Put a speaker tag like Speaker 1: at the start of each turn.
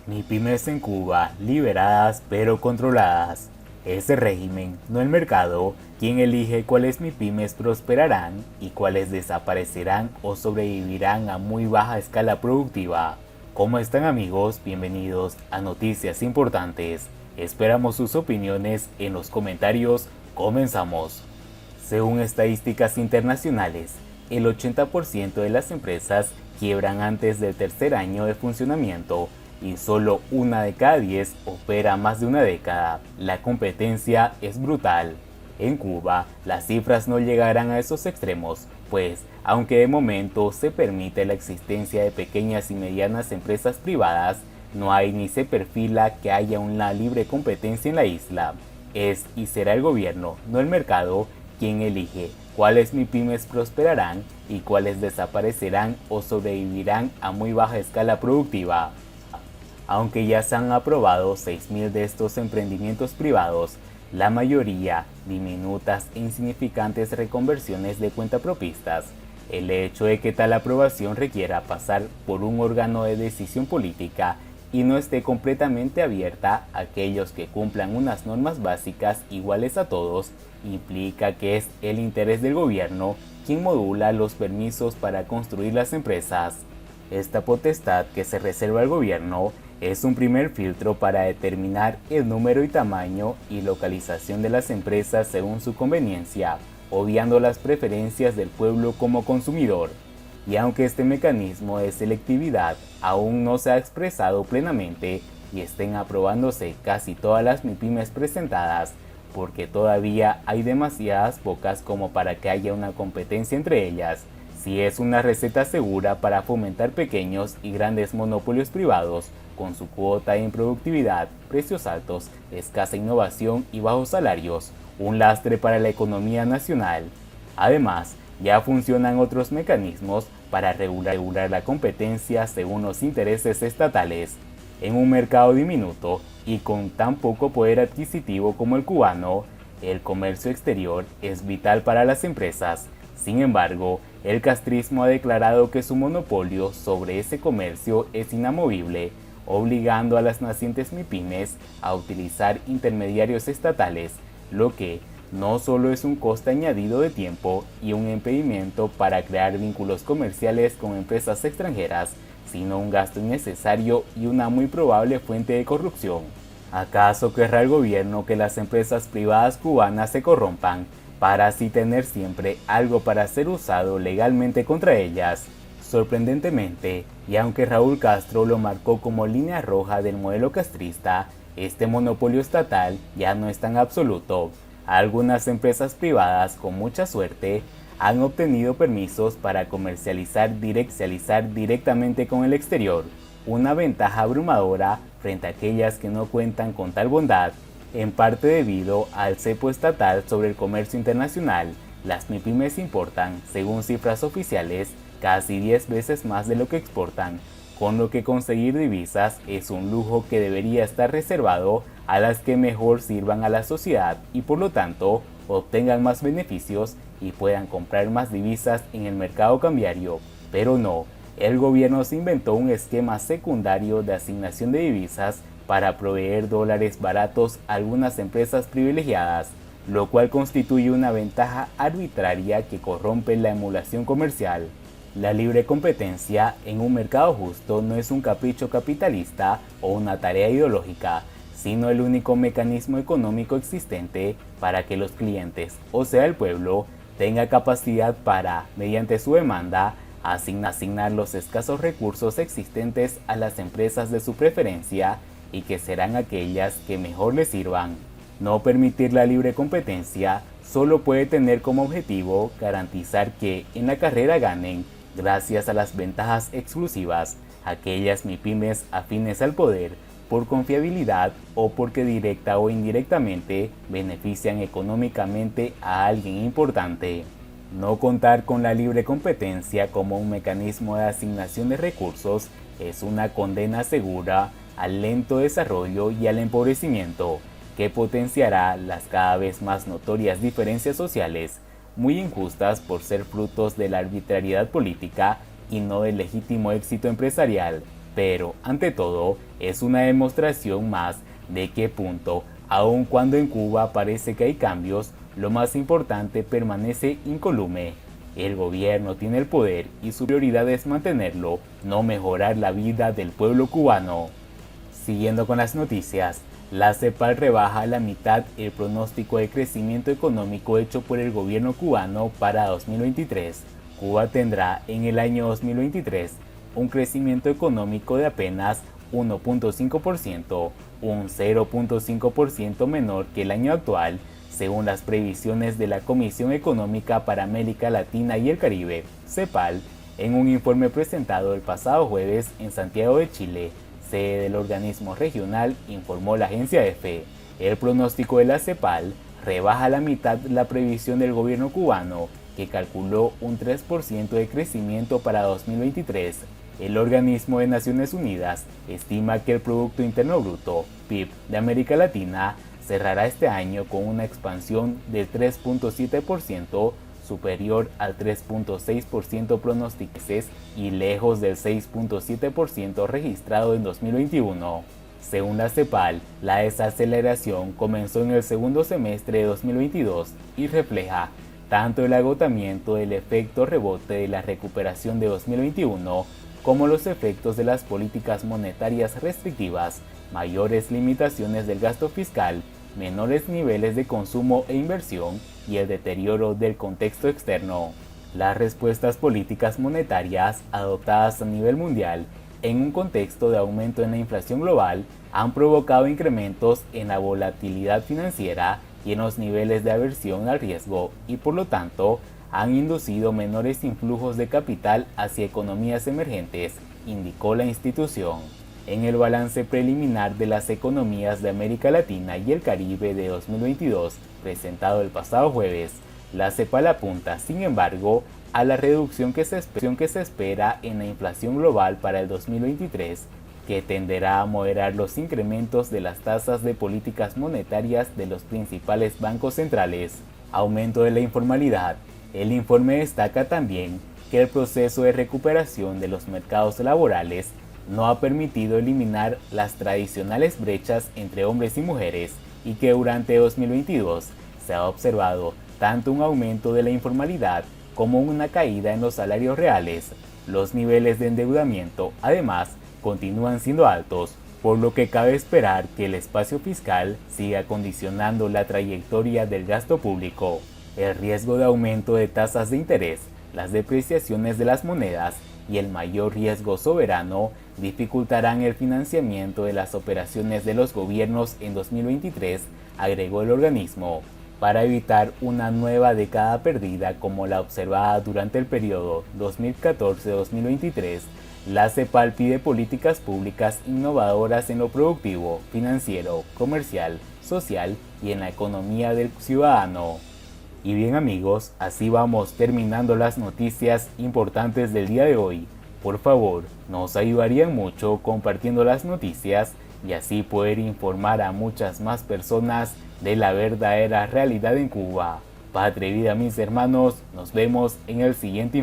Speaker 1: MIPYMES en Cuba, liberadas pero controladas. Es el régimen, no el mercado, quien elige cuáles MIPYMES prosperarán y cuáles desaparecerán o sobrevivirán a muy baja escala productiva. ¿Cómo están, amigos? Bienvenidos a Noticias Importantes. Esperamos sus opiniones en los comentarios. Comenzamos. Según estadísticas internacionales, el 80% de las empresas quiebran antes del tercer año de funcionamiento y solo una de cada 10 opera más de una década. La competencia es brutal. En Cuba, las cifras no llegarán a esos extremos, pues, aunque de momento se permite la existencia de pequeñas y medianas empresas privadas, no hay ni se perfila que haya una libre competencia en la isla. Es y será el gobierno, no el mercado, quien elige cuáles MIPYMES prosperarán y cuáles desaparecerán o sobrevivirán a muy baja escala productiva. Aunque ya se han aprobado 6.000 de estos emprendimientos privados, la mayoría diminutas e insignificantes reconversiones de cuentapropistas. El hecho de que tal aprobación requiera pasar por un órgano de decisión política y no esté completamente abierta a aquellos que cumplan unas normas básicas iguales a todos, implica que es el interés del gobierno quien modula los permisos para construir las empresas. Esta potestad que se reserva al gobierno es un primer filtro para determinar el número y tamaño y localización de las empresas según su conveniencia, obviando las preferencias del pueblo como consumidor. Y aunque este mecanismo de selectividad aún no se ha expresado plenamente y estén aprobándose casi todas las MIPYMES presentadas, porque todavía hay demasiadas pocas como para que haya una competencia entre ellas, sí es una receta segura para fomentar pequeños y grandes monopolios privados con su cuota de improductividad, precios altos, escasa innovación y bajos salarios, un lastre para la economía nacional. Además, ya funcionan otros mecanismos para regular la competencia según los intereses estatales. En un mercado diminuto y con tan poco poder adquisitivo como el cubano, el comercio exterior es vital para las empresas. Sin embargo, el castrismo ha declarado que su monopolio sobre ese comercio es inamovible, obligando a las nacientes MIPYMES a utilizar intermediarios estatales, lo que no solo es un coste añadido de tiempo y un impedimento para crear vínculos comerciales con empresas extranjeras, sino un gasto innecesario y una muy probable fuente de corrupción. ¿Acaso querrá el gobierno que las empresas privadas cubanas se corrompan para así tener siempre algo para ser usado legalmente contra ellas? Sorprendentemente, y aunque Raúl Castro lo marcó como línea roja del modelo castrista, este monopolio estatal ya no es tan absoluto. Algunas empresas privadas, con mucha suerte, han obtenido permisos para comercializar directamente con el exterior, una ventaja abrumadora frente a aquellas que no cuentan con tal bondad, en parte debido al cepo estatal sobre el comercio internacional. Las MIPYMES importan, según cifras oficiales, casi 10 veces más de lo que exportan, con lo que conseguir divisas es un lujo que debería estar reservado a las que mejor sirvan a la sociedad y por lo tanto obtengan más beneficios y puedan comprar más divisas en el mercado cambiario. Pero no, el gobierno se inventó un esquema secundario de asignación de divisas para proveer dólares baratos a algunas empresas privilegiadas, lo cual constituye una ventaja arbitraria que corrompe la emulación comercial. La libre competencia en un mercado justo no es un capricho capitalista o una tarea ideológica, sino el único mecanismo económico existente para que los clientes, o sea el pueblo, tenga capacidad para, mediante su demanda, asignar los escasos recursos existentes a las empresas de su preferencia y que serán aquellas que mejor les sirvan. No permitir la libre competencia solo puede tener como objetivo garantizar que en la carrera ganen, gracias a las ventajas exclusivas, aquellas MIPYMES afines al poder, por confiabilidad o porque directa o indirectamente benefician económicamente a alguien importante. No contar con la libre competencia como un mecanismo de asignación de recursos es una condena segura al lento desarrollo y al empobrecimiento, que potenciará las cada vez más notorias diferencias sociales, muy injustas por ser frutos de la arbitrariedad política y no del legítimo éxito empresarial. pero ante todo es una demostración más de que punto, aun cuando en Cuba parece que hay cambios, lo más importante permanece incólume. El gobierno tiene el poder y su prioridad es mantenerlo, no mejorar la vida del pueblo cubano. Siguiendo con las noticias, la CEPAL rebaja a la mitad el pronóstico de crecimiento económico hecho por el gobierno cubano para 2023. Cuba tendrá en el año 2023 un crecimiento económico de apenas 1.5%, un 0.5% menor que el año actual, según las previsiones de la Comisión Económica para América Latina y el Caribe, CEPAL, en un informe presentado el pasado jueves en Santiago de Chile, sede del organismo regional, informó la agencia EFE. El pronóstico de la CEPAL rebaja a la mitad la previsión del gobierno cubano, que calculó un 3% de crecimiento para 2023. El organismo de Naciones Unidas estima que el Producto Interno Bruto, PIB, de América Latina cerrará este año con una expansión del 3.7%, superior al 3.6% pronosticado y lejos del 6.7% registrado en 2021. Según la CEPAL, la desaceleración comenzó en el segundo semestre de 2022 y refleja tanto el agotamiento del efecto rebote de la recuperación de 2021 como los efectos de las políticas monetarias restrictivas, mayores limitaciones del gasto fiscal, menores niveles de consumo e inversión y el deterioro del contexto externo. Las respuestas políticas monetarias adoptadas a nivel mundial en un contexto de aumento en la inflación global han provocado incrementos en la volatilidad financiera y en los niveles de aversión al riesgo y por lo tanto han inducido menores influjos de capital hacia economías emergentes, indicó la institución. En el balance preliminar de las economías de América Latina y el Caribe de 2022, presentado el pasado jueves, la CEPAL apunta, sin embargo, a la reducción que se espera en la inflación global para el 2023, que tenderá a moderar los incrementos de las tasas de políticas monetarias de los principales bancos centrales. Aumento de la informalidad. El informe destaca también que el proceso de recuperación de los mercados laborales no ha permitido eliminar las tradicionales brechas entre hombres y mujeres y que durante 2022 se ha observado tanto un aumento de la informalidad como una caída en los salarios reales. Los niveles de endeudamiento, además, continúan siendo altos, por lo que cabe esperar que el espacio fiscal siga condicionando la trayectoria del gasto público. El riesgo de aumento de tasas de interés, las depreciaciones de las monedas y el mayor riesgo soberano dificultarán el financiamiento de las operaciones de los gobiernos en 2023, agregó el organismo, para evitar una nueva década perdida como la observada durante el periodo 2014-2023. La CEPAL pide políticas públicas innovadoras en lo productivo, financiero, comercial, social y en la economía del ciudadano. Y bien amigos, así vamos terminando las noticias importantes del día de hoy. Por favor, nos ayudarían mucho compartiendo las noticias y así poder informar a muchas más personas de la verdadera realidad en Cuba. Patria y vida mis hermanos, nos vemos en el siguiente